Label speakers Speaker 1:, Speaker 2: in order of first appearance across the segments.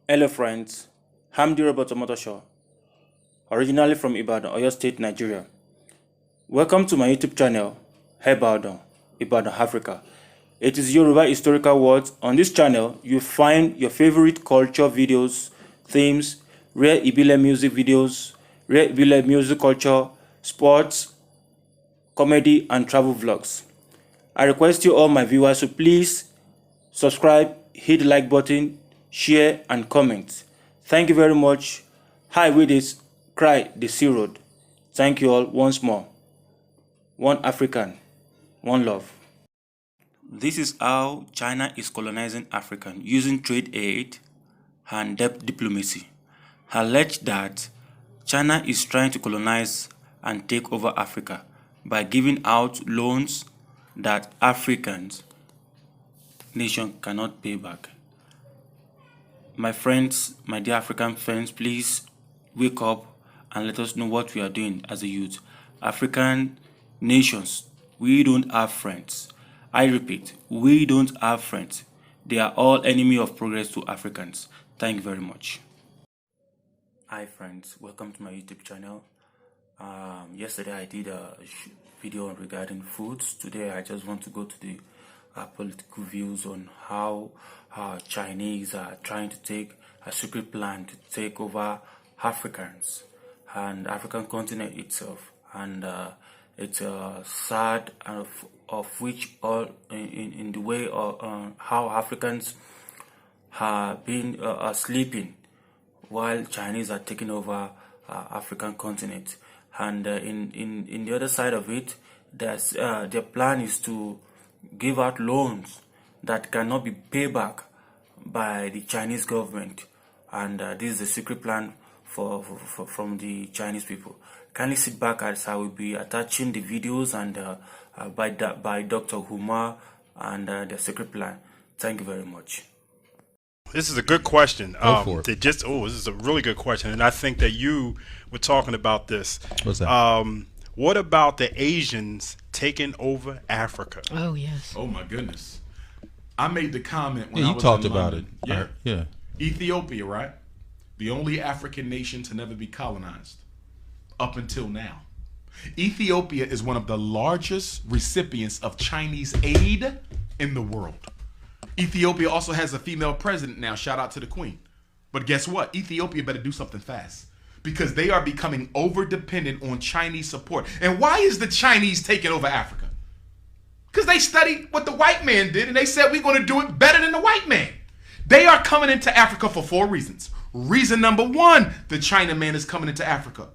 Speaker 1: Hello friends, I'm the Robert Omotosho, originally from Ibadan, Oyo State, Nigeria. Welcome to my YouTube channel, Ibadan, Africa. It is Yoruba historical words. On this channel, you find your favorite culture videos, themes, rare Ibile music videos, rare Ibile music culture, sports, comedy, and travel vlogs. I request you all my viewers to please subscribe, hit the like button, share, and comment. Thank you very much. Hi with this, cry the sea road. Thank you all once more. One African, one love. This is how China is colonizing Africa using trade aid and debt diplomacy. Alleged that China is trying to colonize and take over Africa by giving out loans that Africans nation cannot pay back. My friends, my dear African friends, please wake up and let us know what we are doing as a youth. African nations, we don't have friends. I repeat, we don't have friends. They are all enemy of progress to Africans. Thank you very much. Hi friends, welcome to my YouTube channel. Yesterday I did a video regarding foods. Today I just want to go to the political views on how Chinese are trying to take a secret plan to take over Africans and African continent itself, and it's sad of which all in the way of how Africans have been sleeping while Chinese are taking over African continent, and in the other side of it, there's their plan is to give out loans that cannot be paid back by the Chinese government, and this is a secret plan from the Chinese people. Kindly sit back as I will be attaching the videos and by Dr. Huma and the secret plan. Thank you very much.
Speaker 2: This is a good question.
Speaker 3: Go for it.
Speaker 2: This is a really good question, and I think that you were talking about this.
Speaker 3: What's that?
Speaker 2: What about the Asians taking over Africa?
Speaker 4: Oh, yes.
Speaker 5: Oh my goodness. I made the comment when
Speaker 3: Yeah,
Speaker 5: I
Speaker 3: you
Speaker 5: was
Speaker 3: talked
Speaker 5: in
Speaker 3: about
Speaker 5: London.
Speaker 3: it.
Speaker 5: Yeah.
Speaker 3: Yeah.
Speaker 5: Ethiopia, right? The only African nation to never be colonized up until now. Ethiopia is one of the largest recipients of Chinese aid in the world. Ethiopia also has a female president now. Shout out to the queen. But guess what? Ethiopia better do something fast, because they are becoming over dependent on Chinese support. And why is the Chinese taking over Africa? Because they studied what the white man did, and they said we're going to do it better than the white man. They are coming into Africa for 4 reasons. Reason number 1, the Chinaman is coming into Africa.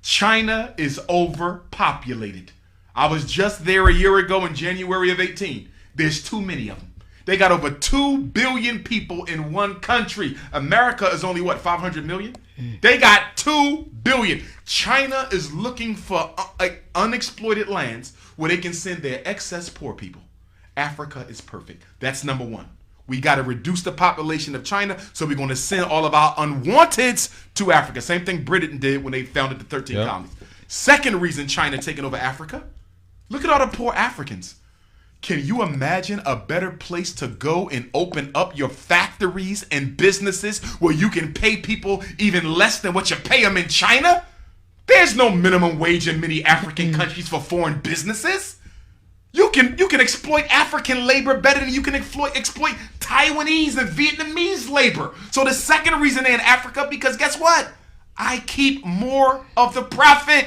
Speaker 5: China is overpopulated. I was just there a year ago in January of 18. There's too many of them. They got over 2 billion people in one country. America is only, what, 500 million? They got 2 billion. China is looking for unexploited lands where they can send their excess poor people. Africa is perfect. That's number 1. We got to reduce the population of China, so we're going to send all of our unwanteds to Africa. Same thing Britain did when they founded the 13 colonies. Second reason China taking over Africa, look at all the poor Africans. Can you imagine a better place to go and open up your factories and businesses where you can pay people even less than what you pay them in China? There's no minimum wage in many African countries for foreign businesses. You can exploit African labor better than you can exploit Taiwanese and Vietnamese labor. So the second reason they're in Africa, because guess what? I keep more of the profit.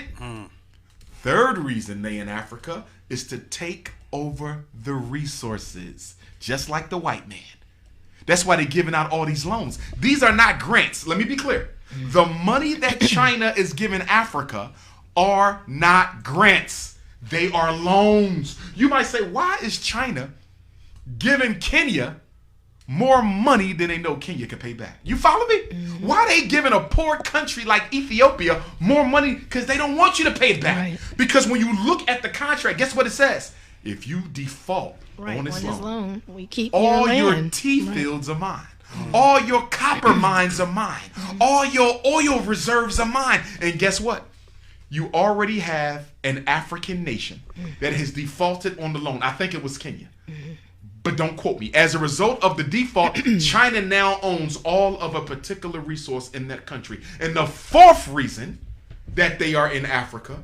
Speaker 5: Third reason they in Africa is to take over the resources, just like the white man. That's why they're giving out all these loans. These are not grants. Let me be clear. The money that China is giving Africa are not grants. They are loans. You might say, why is China giving Kenya more money than they know Kenya can pay back? You follow me? Why are they giving a poor country like Ethiopia more money? Because they don't want you to pay it back.
Speaker 4: Right.
Speaker 5: Because when you look at the contract, guess what it says? If you default on this loan,
Speaker 4: we keep
Speaker 5: all
Speaker 4: your
Speaker 5: your
Speaker 4: land.
Speaker 5: tea fields are mine. All your copper mines are mine. All your oil reserves are mine. And guess what? You already have an African nation that has defaulted on the loan. I think it was Kenya. but don't quote me. As a result of the default, China now owns all of a particular resource in that country. And the fourth reason that they are in Africa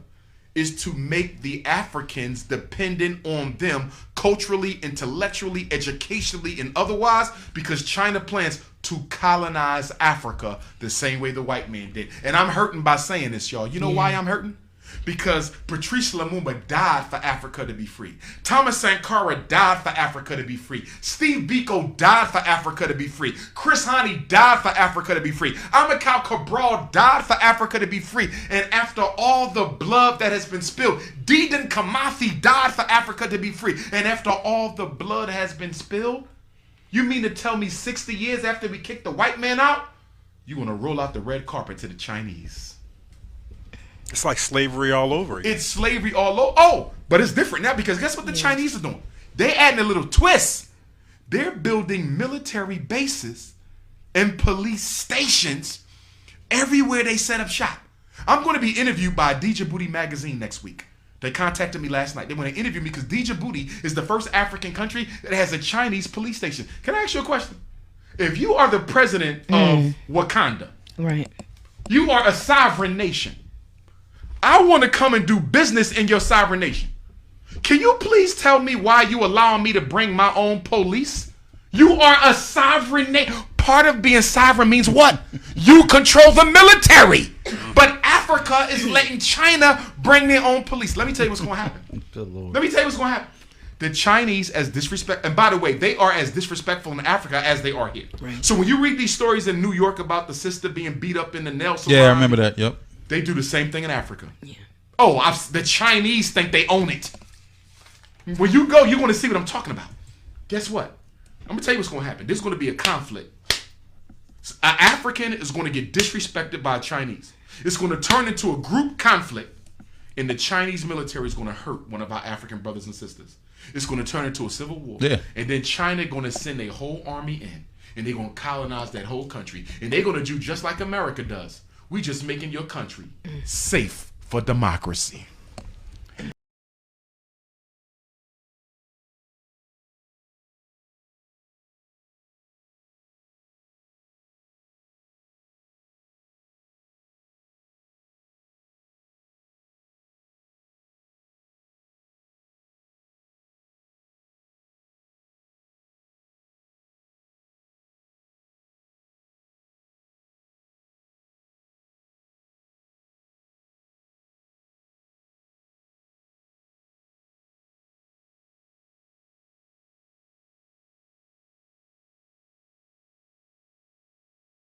Speaker 5: is to make the Africans dependent on them culturally, intellectually, educationally, and otherwise, because China plans to colonize Africa the same way the white man did. And I'm hurting by saying this, y'all. You know why I'm hurting? Because Patrice Lumumba died for Africa to be free. Thomas Sankara died for Africa to be free. Steve Biko died for Africa to be free. Chris Hani died for Africa to be free. Amilcar Cabral died for Africa to be free. And after all the blood that has been spilled, Dedan Kimathi died for Africa to be free. And after all the blood has been spilled, you mean to tell me 60 years after we kicked the white man out, you want to roll out the red carpet to the Chinese?
Speaker 2: It's like slavery all over again.
Speaker 5: It's slavery all over. Oh, but it's different now because guess what the Chinese are doing? They adding a little twist. They're building military bases and police stations everywhere they set up shop. I'm going to be interviewed by Djibouti magazine next week. They contacted me last night. They want to interview me because Djibouti is the first African country that has a Chinese police station. Can I ask you a question? If you are the president of Wakanda,
Speaker 3: Right.
Speaker 5: you are a sovereign nation. I want to come and do business in your sovereign nation. Can you please tell me why you allowing me to bring my own police? You are a sovereign nation. Part of being sovereign means what? You control the military. But Africa is letting China bring their own police. Let me tell you what's going to happen. Let me tell you what's going to happen. The Chinese as disrespect, and by the way, they are as disrespectful in Africa as they are here.
Speaker 3: Right.
Speaker 5: So when you read these stories in New York about the sister being beat up in the nail salon,
Speaker 4: Yeah, I remember that. Yep.
Speaker 5: they do the same thing in Africa.
Speaker 3: Yeah.
Speaker 5: Oh, the Chinese think they own it. When you go, you're going to see what I'm talking about. Guess what? I'm going to tell you what's going to happen. There's going to be a conflict. An African is going to get disrespected by a Chinese. It's going to turn into a group conflict, and the Chinese military is going to hurt one of our African brothers and sisters. It's going to turn into a civil war.
Speaker 4: Yeah.
Speaker 5: And then China going to send a whole army in, and they're going to colonize that whole country. And they're going to do just like America does. We just making your country safe for democracy.